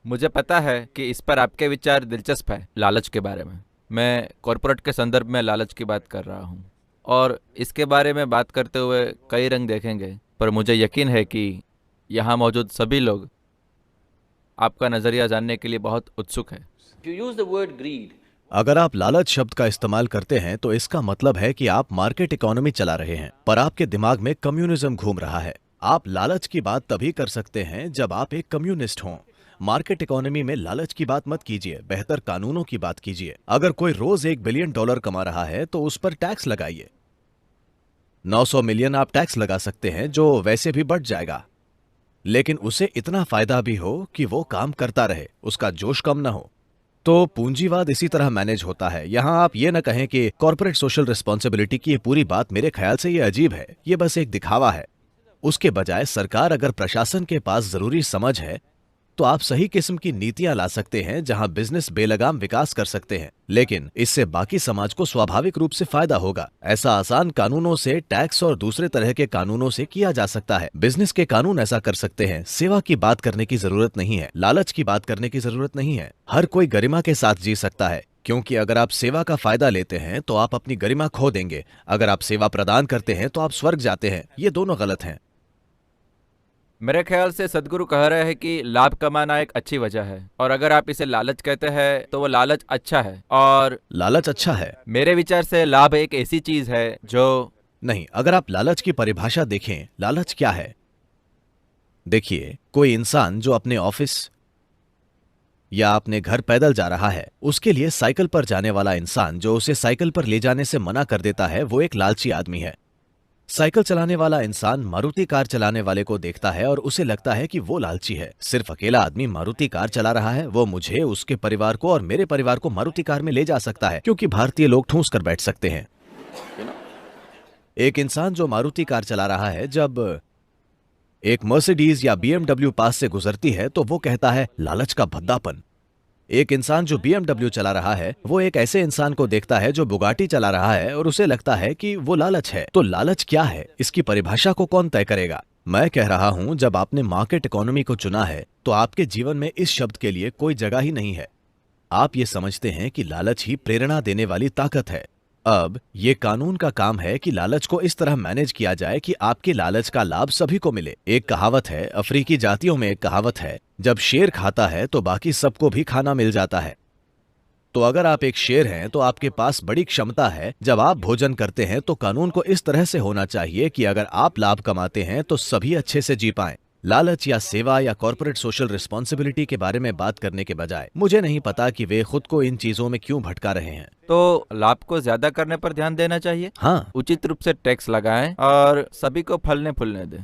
मुझे पता है कि इस पर आपके विचार दिलचस्प है, लालच के बारे में। मैं कॉरपोरेट के संदर्भ में लालच की बात कर रहा हूँ और इसके बारे में बात करते हुए कई रंग देखेंगे, पर मुझे यकीन है कि यहाँ मौजूद सभी लोग आपका नज़रिया जानने के लिए बहुत उत्सुक है। If you use the word greed, अगर आप लालच शब्द का इस्तेमाल करते हैं तो इसका मतलब है कि आप मार्केट इकोनॉमी चला रहे हैं, पर आपके दिमाग में कम्युनिज्म घूम रहा है। आप लालच की बात तभी कर सकते हैं जब आप एक कम्युनिस्ट हों। मार्केट इकोनॉमी में लालच की बात मत कीजिए, बेहतर कानूनों की बात कीजिए। अगर कोई रोज $1 बिलियन कमा रहा है तो उस पर टैक्स लगाइए। 900 मिलियन आप टैक्स लगा सकते हैं जो वैसे भी बढ़ जाएगा, लेकिन उसे इतना फायदा भी हो कि वो काम करता रहे, उसका जोश कम ना हो। तो पूंजीवाद इसी तरह मैनेज होता है। यहाँ आप ये न कहें कि कॉर्पोरेट सोशल रिस्पॉन्सिबिलिटी की ये पूरी बात मेरे ख्याल से ये अजीब है, ये बस एक दिखावा है। उसके बजाय सरकार अगर प्रशासन के पास जरूरी समझ है तो आप सही किस्म की नीतियां ला सकते हैं जहां बिजनेस बेलगाम विकास कर सकते हैं, लेकिन इससे बाकी समाज को स्वाभाविक रूप से फायदा होगा। ऐसा आसान कानूनों से, टैक्स और दूसरे तरह के कानूनों से किया जा सकता है। बिजनेस के कानून ऐसा कर सकते हैं। सेवा की बात करने की जरूरत नहीं है, लालच की बात करने की जरूरत नहीं है। हर कोई गरिमा के साथ जी सकता है, क्योंकि अगर आप सेवा का फायदा लेते हैं तो आप अपनी गरिमा खो देंगे। अगर आप सेवा प्रदान करते हैं तो आप स्वर्ग जाते हैं। ये दोनों गलत हैं। मेरे ख्याल से सदगुरु कह रहे हैं कि लाभ कमाना एक अच्छी वजह है, और अगर आप इसे लालच कहते हैं तो वो लालच अच्छा है। और लालच अच्छा है? मेरे विचार से लाभ एक ऐसी चीज है जो नहीं। अगर आप लालच की परिभाषा देखें, लालच क्या है? देखिए, कोई इंसान जो अपने ऑफिस या अपने घर पैदल जा रहा है, उसके लिए साइकिल पर जाने वाला इंसान जो उसे साइकिल पर ले जाने से मना कर देता है, वो एक लालची आदमी है। साइकिल चलाने वाला इंसान मारुति कार चलाने वाले को देखता है और उसे लगता है कि वो लालची है। सिर्फ अकेला आदमी मारुति कार चला रहा है, वो मुझे, उसके परिवार को और मेरे परिवार को मारुति कार में ले जा सकता है, क्योंकि भारतीय लोग ठूंस कर बैठ सकते हैं। एक इंसान जो मारुति कार चला रहा है, जब एक मर्सिडीज या BMW पास से गुजरती है तो वो कहता है लालच का भद्दापन। एक इंसान जो BMW चला रहा है, वो एक ऐसे इंसान को देखता है जो बुगाटी चला रहा है और उसे लगता है कि वो लालच है। तो लालच क्या है, इसकी परिभाषा को कौन तय करेगा? मैं कह रहा हूं, जब आपने मार्केट इकोनॉमी को चुना है तो आपके जीवन में इस शब्द के लिए कोई जगह ही नहीं है। आप ये समझते हैं कि लालच ही प्रेरणा देने वाली ताकत है। अब ये कानून का काम है कि लालच को इस तरह मैनेज किया जाए कि आपके लालच का लाभ सभी को मिले। एक कहावत है, अफ्रीकी जातियों में एक कहावत है, जब शेर खाता है तो बाकी सबको भी खाना मिल जाता है। तो अगर आप एक शेर हैं तो आपके पास बड़ी क्षमता है। जब आप भोजन करते हैं तो कानून को इस तरह से होना चाहिए कि अगर आप लाभ कमाते हैं तो सभी अच्छे से जी पाएं। लालच या सेवा या कॉर्पोरेट सोशल रिस्पॉन्सिबिलिटी के बारे में बात करने के बजाय मुझे नहीं पता कि वे खुद को इन चीजों में क्यों भटका रहे हैं। तो लाभ को ज्यादा करने पर ध्यान देना चाहिए। हाँ, उचित रूप से टैक्स लगाएं और सभी को फलने फूलने दें।